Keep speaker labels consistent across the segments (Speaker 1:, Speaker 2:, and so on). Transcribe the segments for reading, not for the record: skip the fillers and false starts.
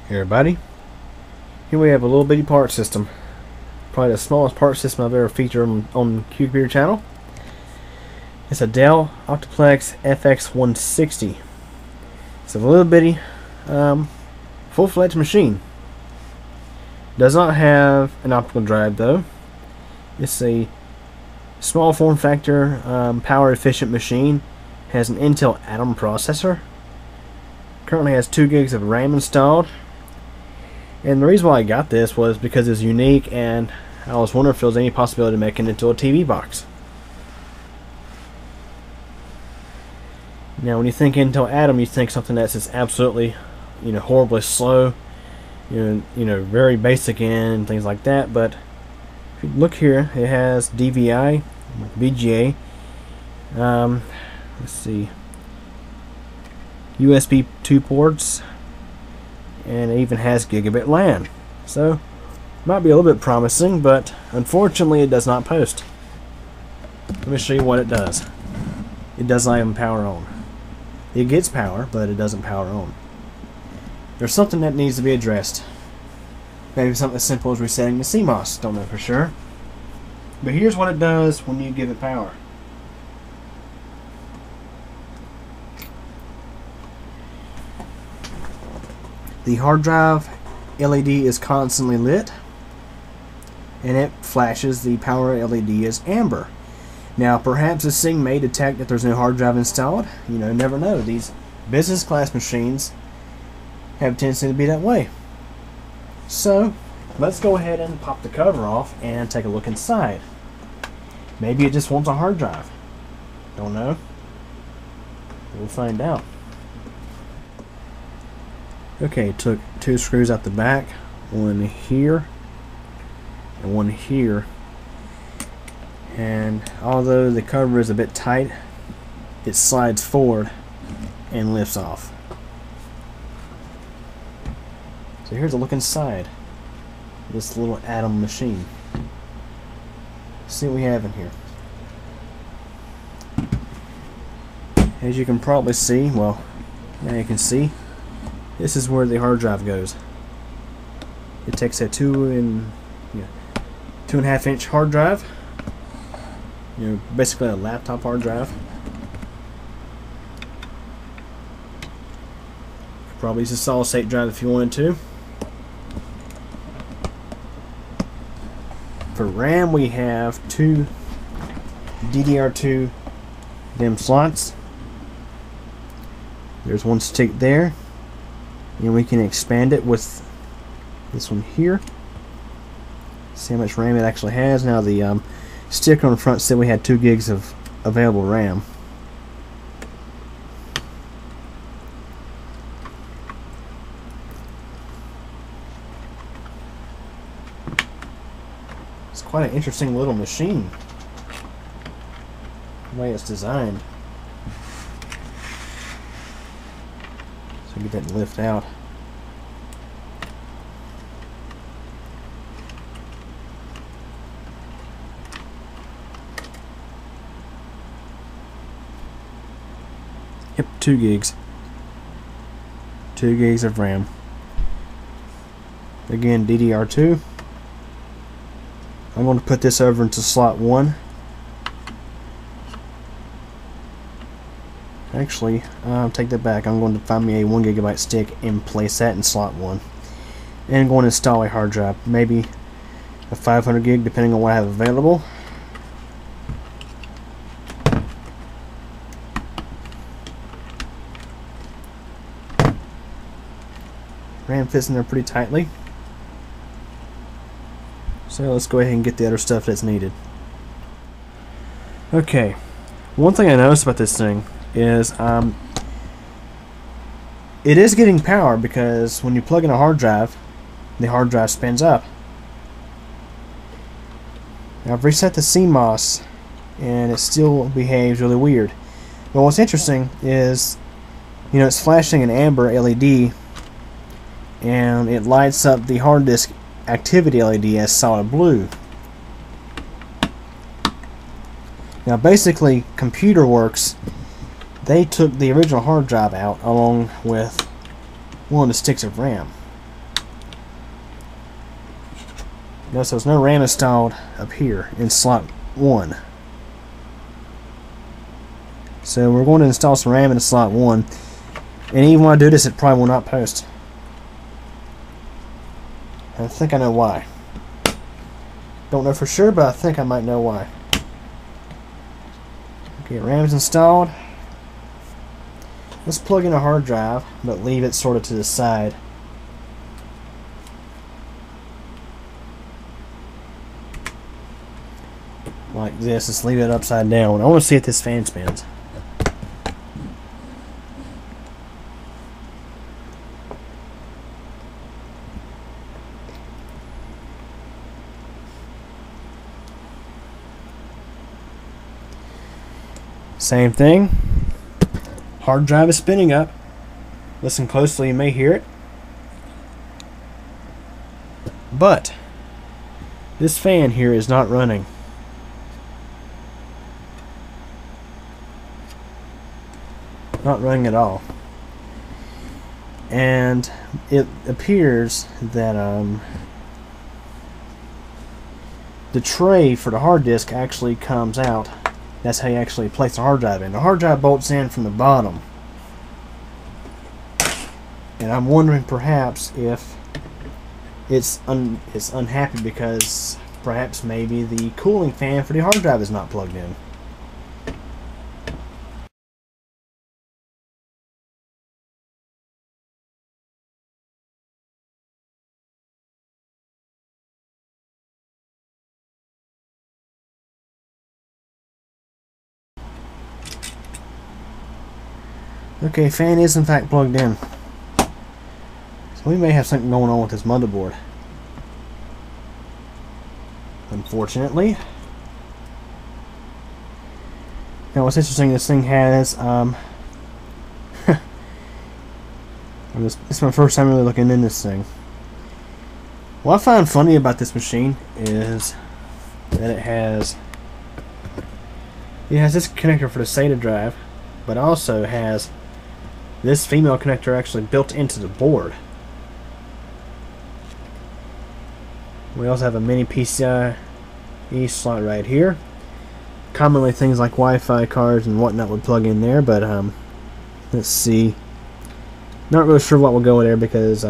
Speaker 1: Hey everybody, here we have a little bitty part system. Probably the smallest part system I've ever featured on Q Computer channel. It's a Dell Optiplex FX160. It's a little bitty full-fledged machine. Does not have an optical drive though. It's a small form factor, power efficient machine. Has an Intel Atom processor. Currently has 2 gigs of RAM installed. And the reason why I got this was because it's unique, and I was wondering if there was any possibility of making it into a TV box. Now, when you think Intel Atom, you think something that's just absolutely, horribly slow, very basic and things like that. But if you look here, it has DVI, VGA. Let's see, USB 2 ports. And it even has gigabit LAN. So, might be a little bit promising, but unfortunately it does not post. Let me show you what it does. It does not even power on. It gets power, but it doesn't power on. There's something that needs to be addressed. Maybe something as simple as resetting the CMOS. Don't know for sure. But here's what it does when you give it power. The hard drive LED is constantly lit, and it flashes the power LED as amber. Now, perhaps this thing may detect that there's no hard drive installed. Never know. These business class machines have a tendency to be that way. So, let's go ahead and pop the cover off and take a look inside. Maybe it just wants a hard drive. Don't know. We'll find out. Okay, took 2 screws out the back, one here and one here, and although the cover is a bit tight, it slides forward and lifts off. So here's a look inside this little Atom machine. Let's see what we have in here. As you can probably see, well, now you can see, this is where the hard drive goes. It takes a 2.5 inch hard drive. Basically a laptop hard drive. Probably use a solid state drive if you wanted to. For RAM, we have 2 DDR2 DIMM slots. There's one stick there. And we can expand it with this one here. See how much RAM it actually has. Now the sticker on the front said we had 2 gigs of available RAM. It's quite an interesting little machine, the way it's designed. So get that lift out. Yep, 2 gigs. 2 gigs of RAM. Again, DDR2. I'm going to put this over into slot 1. Actually, take that back. I'm going to find me a 1 gigabyte stick and place that in slot 1. And I'm going to install a hard drive. Maybe a 500 gig depending on what I have available. RAM fits in there pretty tightly. So let's go ahead and get the other stuff that's needed. Okay, one thing I noticed about this thing is it is getting power, because when you plug in a hard drive, the hard drive spins up. Now I've reset the CMOS and it still behaves really weird. But what's interesting is, it's flashing an amber LED, and it lights up the hard disk activity LED as solid blue. Now basically, ComputerWorks, they took the original hard drive out along with one of the sticks of RAM. Notice there's no RAM installed up here in slot 1. So we're going to install some RAM into slot 1. And even when I do this, it probably will not post. I think I know why. Don't know for sure, but I think I might know why. Okay, RAM's installed. Let's plug in a hard drive, but leave it sort of to the side. Like this, let's leave it upside down. I want to see if this fan spins. Same thing. Hard drive is spinning up. Listen closely, you may hear it. But this fan here is not running. Not running at all. And it appears that the tray for the hard disk actually comes out. That's how you actually place the hard drive in. The hard drive bolts in from the bottom. And I'm wondering perhaps if it's unhappy because perhaps maybe the cooling fan for the hard drive is not plugged in. Okay, fan is in fact plugged in. So we may have something going on with this motherboard. Unfortunately. Now what's interesting, this thing has this is my first time really looking in this thing. What I find funny about this machine is that it has this connector for the SATA drive, but also has this female connector actually built into the board. We also have a mini PCIe slot right here. Commonly things like Wi-Fi cards and whatnot would plug in there, but let's see. Not really sure what will go in there because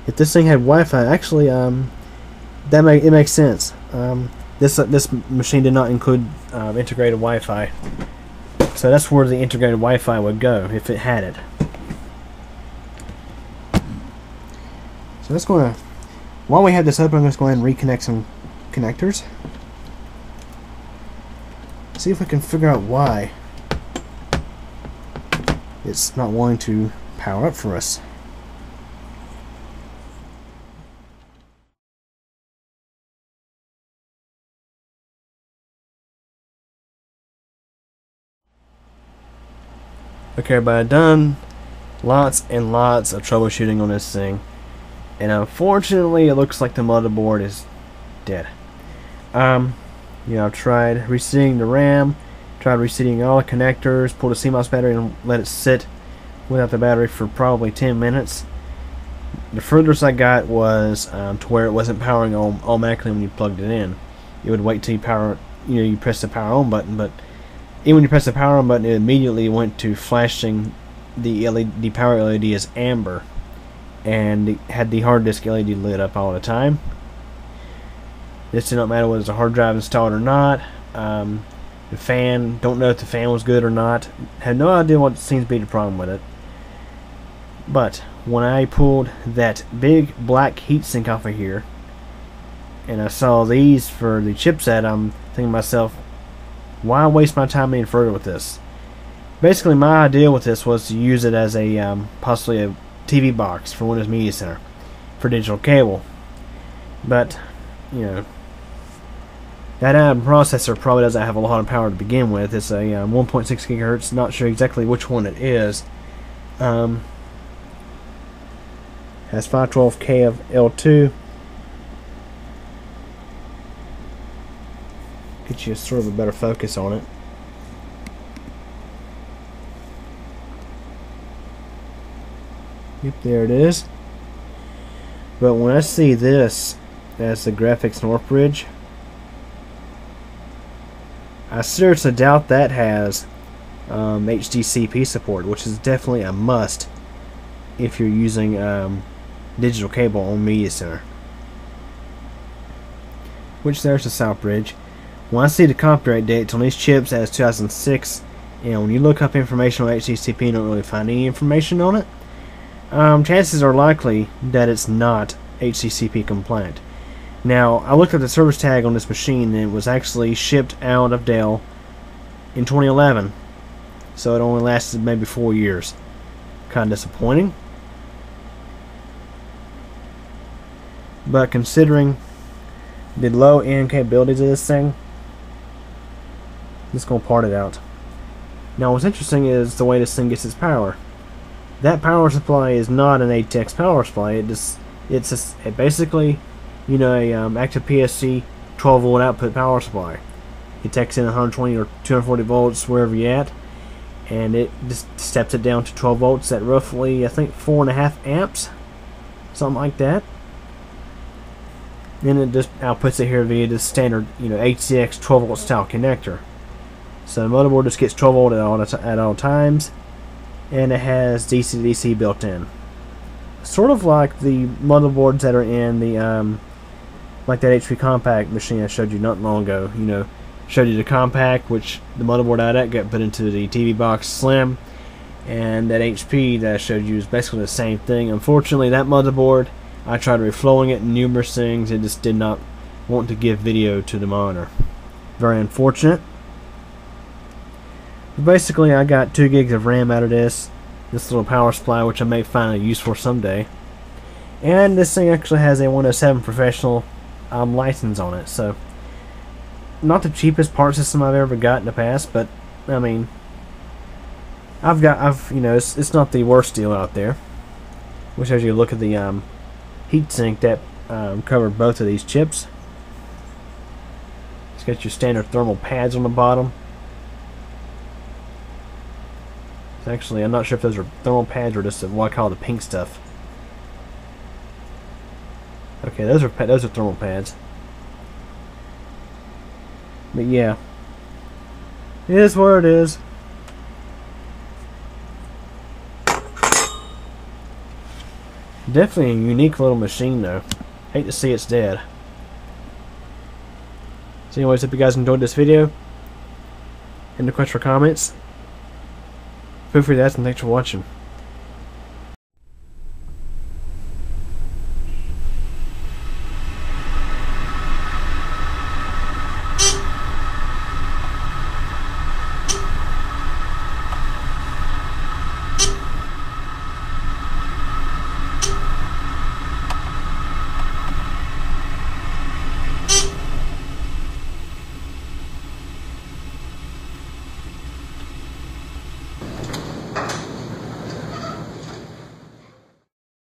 Speaker 1: if this thing had Wi-Fi, actually it makes sense. This machine did not include integrated Wi-Fi. So that's where the integrated Wi-Fi would go if it had it. So let's go to, while we have this open, I'm going to go ahead and reconnect some connectors. See if we can figure out why it's not wanting to power up for us. Okay, but I've done lots and lots of troubleshooting on this thing, and unfortunately it looks like the motherboard is dead. You know, I've tried resetting the RAM, tried resetting all the connectors, pulled a CMOS battery and let it sit without the battery for probably 10 minutes. The furthest I got was to where it wasn't powering on automatically when you plugged it in. It would wait till you power, you press the power on button, but even when you press the power on button, it immediately went to flashing the LED, power LED as amber, and it had the hard disk LED lit up all the time. This did not matter whether it was a hard drive installed or not. The fan, don't know if the fan was good or not. Had no idea what seems to be the problem with it. But when I pulled that big black heatsink off of here, and I saw these for the chipset, I'm thinking to myself, why waste my time any further with this? Basically, my idea with this was to use it as a possibly a TV box for Windows Media Center for digital cable. But you know, that processor probably doesn't have a lot of power to begin with. It's a 1.6 gigahertz. Not sure exactly which one it is. Has 512K of L2. Get you sort of a better focus on it. Yep, there it is. But when I see this That's the graphics North bridge. I seriously doubt that has HDCP support, which is definitely a must if you're using digital cable on Media Center. Which there's the South bridge. When I see the copyright dates on these chips as 2006, and when you look up information on HDCP, you don't really find any information on it. Chances are likely that it's not HDCP compliant. Now, I looked at the service tag on this machine, and it was actually shipped out of Dell in 2011, so it only lasted maybe 4 years. Kind of disappointing, but considering the low-end capabilities of this thing, I'm just gonna part it out. Now, what's interesting is the way this thing gets its power. That power supply is not an ATX power supply. It's basically, you know, a active PSC 12-volt output power supply. It takes in 120 or 240 volts wherever you're at, and it just steps it down to 12 volts at roughly, I think, 4.5 amps, something like that. Then it just outputs it here via the standard, you know, ATX 12-volt style connector. So the motherboard just gets 12 volt at all times, and it has DC to DC built in. Sort of like the motherboards that are in the like that HP Compact machine I showed you not long ago. You know, showed you the Compact, which the motherboard out of that got put into the TV Box Slim, and that HP that I showed you is basically the same thing. Unfortunately, that motherboard, I tried reflowing it and numerous things. It just did not want to give video to the monitor. Very unfortunate. But basically, I got 2 gigs of RAM out of this little power supply, which I may find a use for someday. And this thing actually has a 107 Professional license on it, so not the cheapest part system I've ever got in the past, but I mean, you know, it's not the worst deal out there. Which, as you look at the heatsink that covered both of these chips, it's got your standard thermal pads on the bottom. It's actually, I'm not sure if those are thermal pads or just what I call the pink stuff. Okay, those are thermal pads. But yeah, it is what it is. Definitely a unique little machine, though. Hate to see it's dead. So anyways, hope you guys enjoyed this video. Any questions or comments, feel free to ask, and thanks for watching.